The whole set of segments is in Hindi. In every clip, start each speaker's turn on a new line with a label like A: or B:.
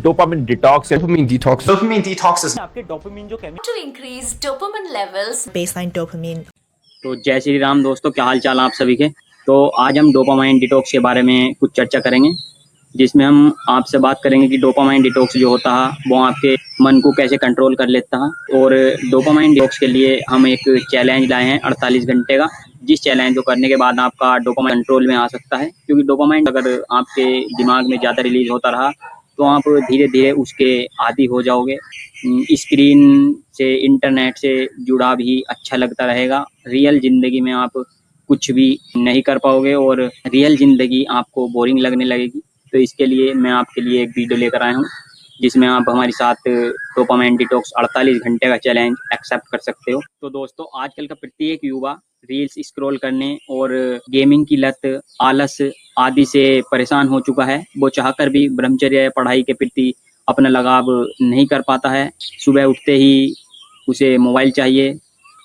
A: dopamine detox.
B: Dopamine detox.
C: Dopamine detox is
A: आपके dopamine जो
D: to increase dopamine levels.
E: baseline dopamine.
F: तो जय श्री राम दोस्तों, क्या हाल चाल आप सभी के। तो आज हम डोपामाइन डिटॉक्स के बारे में कुछ चर्चा करेंगे, जिसमें हम आपसे बात करेंगे कि डोपामाइन डिटॉक्स जो होता है वो आपके मन को कैसे कंट्रोल कर लेता है। और डोपामाइन डिटॉक्स के लिए हम एक चैलेंज लाए हैं 48 घंटे का, जिस चैलेंज को करने के बाद आपका डोपामाइन कंट्रोल में आ सकता है। क्योंकि डोपामाइन अगर आपके दिमाग में ज़्यादा रिलीज होता रहा तो आप धीरे धीरे उसके आदी हो जाओगे। स्क्रीन से, इंटरनेट से जुड़ा भी अच्छा लगता रहेगा। रियल ज़िंदगी में आप कुछ भी नहीं कर पाओगे और रियल ज़िंदगी आपको बोरिंग लगने लगेगी। तो इसके लिए मैं आपके लिए एक वीडियो लेकर आया हूँ, जिसमें आप हमारे साथ डोपामाइन डिटॉक्स 48 घंटे का चैलेंज एक्सेप्ट कर सकते हो। तो दोस्तों, आजकल का प्रत्येक युवा रील्स स्क्रॉल करने और गेमिंग की लत, आलस आदि से परेशान हो चुका है। वो चाहकर भी ब्रह्मचर्य या पढ़ाई के प्रति अपना लगाव नहीं कर पाता है। सुबह उठते ही उसे मोबाइल चाहिए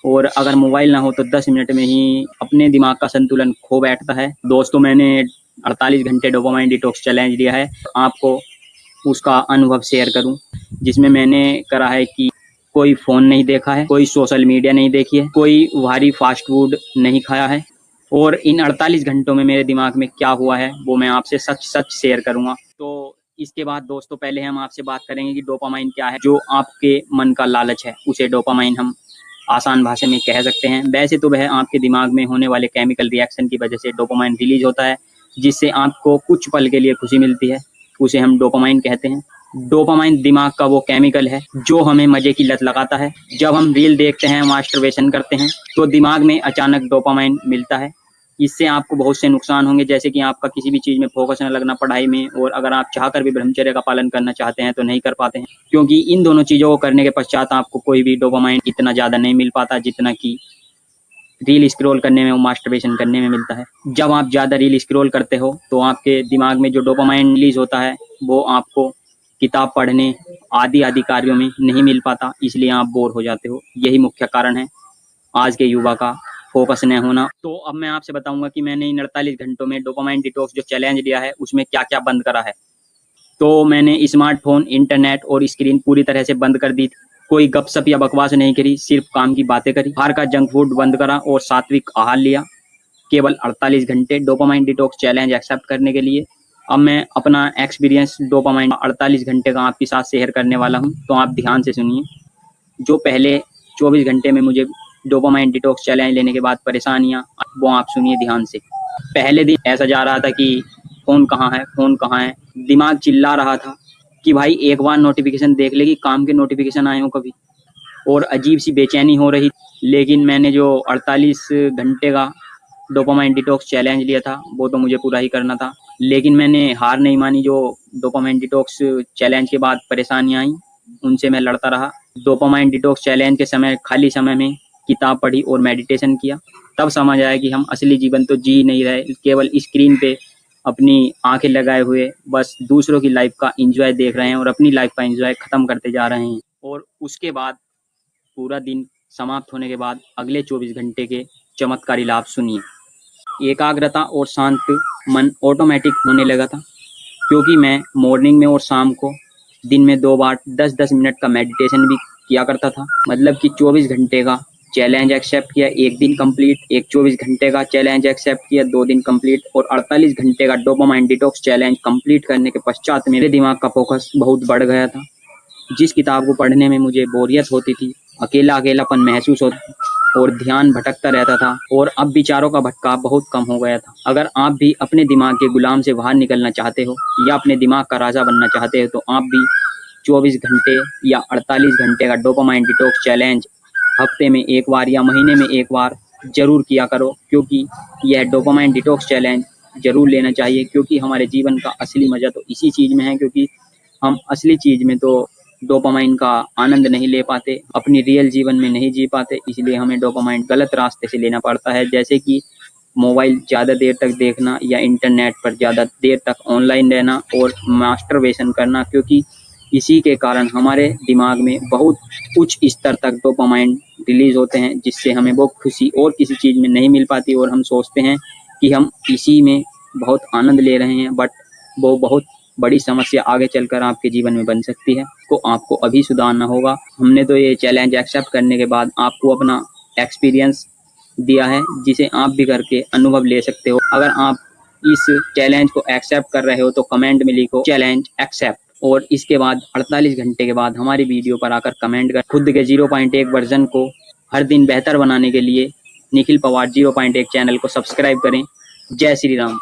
F: और अगर मोबाइल ना हो तो 10 मिनट में ही अपने दिमाग का संतुलन खो बैठता है। दोस्तों, मैंने 48 घंटे डोपामाइन डिटॉक्स चैलेंज लिया है, आपको उसका अनुभव शेयर करूं, जिसमें मैंने करा है कि कोई फ़ोन नहीं देखा है, कोई सोशल मीडिया नहीं देखी है, कोई भारी फास्ट फूड नहीं खाया है। और इन 48 घंटों में मेरे दिमाग में क्या हुआ है वो मैं आपसे सच शेयर करूंगा। तो इसके बाद दोस्तों, पहले हम आपसे बात करेंगे कि डोपामाइन क्या है। जो आपके मन का लालच है उसे डोपामाइन हम आसान भाषा में कह सकते हैं। वैसे तो वह आपके दिमाग में होने वाले केमिकल रिएक्शन की वजह से डोपामाइन रिलीज होता है, जिससे आपको कुछ पल के लिए खुशी मिलती है, उसे हम डोपामाइन कहते हैं। डोपामाइन दिमाग का वो केमिकल है जो हमें मजे की लत लगाता है। जब हम रील देखते हैं, मास्टरबेशन करते हैं, तो दिमाग में अचानक डोपामाइन मिलता है। इससे आपको बहुत से नुकसान होंगे, जैसे कि आपका किसी भी चीज़ में फोकस न लगना, पढ़ाई में, और अगर आप चाहकर भी ब्रह्मचर्य का पालन करना चाहते हैं तो नहीं कर पाते हैं, क्योंकि इन दोनों चीज़ों को करने के पश्चात आपको कोई भी डोपामाइन इतना ज़्यादा नहीं मिल पाता जितना कि रील स्क्रॉल करने में और मास्टरबेशन करने में मिलता है। जब आप ज़्यादा रील स्क्रॉल करते हो तो आपके दिमाग में जो डोपामाइन रिलीज होता है वो आपको किताब पढ़ने आदि कार्यों में नहीं मिल पाता, इसलिए आप बोर हो जाते हो। यही मुख्य कारण है आज के युवा का फोकस न होना। तो अब मैं आपसे बताऊंगा कि मैंने इन 48 घंटों में डोपामाइन डिटॉक्स जो चैलेंज लिया है उसमें क्या क्या बंद करा है। तो मैंने स्मार्टफोन, इंटरनेट और स्क्रीन पूरी तरह से बंद कर दी। कोई गपशप या बकवास नहीं करी, सिर्फ काम की बातें करी। बाहर का जंक फूड बंद करा और सात्विक आहार लिया, केवल 48 घंटे डोपामाइन डिटॉक्स चैलेंज एक्सेप्ट करने के लिए। अब मैं अपना एक्सपीरियंस डोपामाइन 48 घंटे का आपके साथ शेयर करने वाला हूं, तो आप ध्यान से सुनिए। जो पहले 24 घंटे में मुझे डोपामाइन डिटॉक्स चैलेंज लेने के बाद परेशानियां, वो आप सुनिए ध्यान से। पहले दिन ऐसा जा रहा था कि फ़ोन कहाँ है, फ़ोन कहाँ है। दिमाग चिल्ला रहा था कि भाई एक बार नोटिफिकेशन देख ले कि काम के नोटिफिकेशन आए हो कभी, और अजीब सी बेचैनी हो रही। लेकिन मैंने जो 48 घंटे का डोपामाइन डिटॉक्स चैलेंज लिया था वो तो मुझे पूरा ही करना था, लेकिन मैंने हार नहीं मानी। जो डोपामाइन डिटॉक्स चैलेंज के बाद परेशानियां आई उनसे मैं लड़ता रहा। डोपामाइन डिटॉक्स चैलेंज के समय खाली समय में किताब पढ़ी और मेडिटेशन किया। तब समझ आया कि हम असली जीवन तो जी नहीं रहे, केवल स्क्रीन पे अपनी आंखें लगाए हुए बस दूसरों की लाइफ का एंजॉय देख रहे हैं और अपनी लाइफ का एंजॉय ख़त्म करते जा रहे हैं। और उसके बाद पूरा दिन समाप्त होने के बाद अगले 24 घंटे के चमत्कारी लाभ सुनिए। एकाग्रता और शांत मन ऑटोमेटिक होने लगा था, क्योंकि मैं मॉर्निंग में और शाम को दिन में 2 बार 10-10 मिनट का मेडिटेशन भी किया करता था। मतलब कि 24 घंटे का चैलेंज एक्सेप्ट किया, 1 दिन कंप्लीट। एक 24 घंटे का चैलेंज एक्सेप्ट किया, 2 दिन कंप्लीट। और 48 घंटे का डोपामाइन डिटॉक्स चैलेंज कंप्लीट करने के पश्चात मेरे दिमाग का फोकस बहुत बढ़ गया था। जिस किताब को पढ़ने में मुझे बोरियत होती थी, अकेलापन महसूस होता और ध्यान भटकता रहता था, और अब विचारों का भटकाव बहुत कम हो गया था। अगर आप भी अपने दिमाग के गुलाम से बाहर निकलना चाहते हो या अपने दिमाग का राजा बनना चाहते हो, तो आप भी 24 घंटे या 48 घंटे का डोपामाइन डिटॉक्स चैलेंज हफ्ते में 1 बार या महीने में 1 बार जरूर किया करो। क्योंकि यह डोपामाइन डिटॉक्स चैलेंज जरूर लेना चाहिए, क्योंकि हमारे जीवन का असली मज़ा तो इसी चीज़ में है। क्योंकि हम असली चीज़ में तो डोपामाइन का आनंद नहीं ले पाते, अपनी रियल जीवन में नहीं जी पाते, इसलिए हमें डोपामाइन गलत रास्ते से लेना पड़ता है। जैसे कि मोबाइल ज़्यादा देर तक देखना या इंटरनेट पर ज़्यादा देर तक ऑनलाइन रहना और मास्टरबेशन करना, क्योंकि इसी के कारण हमारे दिमाग में बहुत उच्च स्तर तक डोपामाइन रिलीज होते हैं, जिससे हमें वो खुशी और किसी चीज़ में नहीं मिल पाती और हम सोचते हैं कि हम इसी में बहुत आनंद ले रहे हैं, बट वो बहुत बड़ी समस्या आगे चलकर आपके जीवन में बन सकती है, को आपको अभी सुधारना होगा। हमने तो ये चैलेंज एक्सेप्ट करने के बाद आपको अपना एक्सपीरियंस दिया है, जिसे आप भी करके अनुभव ले सकते हो। अगर आप इस चैलेंज को एक्सेप्ट कर रहे हो तो कमेंट में लिखो चैलेंज एक्सेप्ट, और इसके बाद 48 घंटे के बाद हमारी वीडियो पर आकर कमेंट कर। खुद के 0.1 वर्जन को हर दिन बेहतर बनाने के लिए निखिल पवार 0.1 चैनल को सब्सक्राइब करें। जय श्री राम।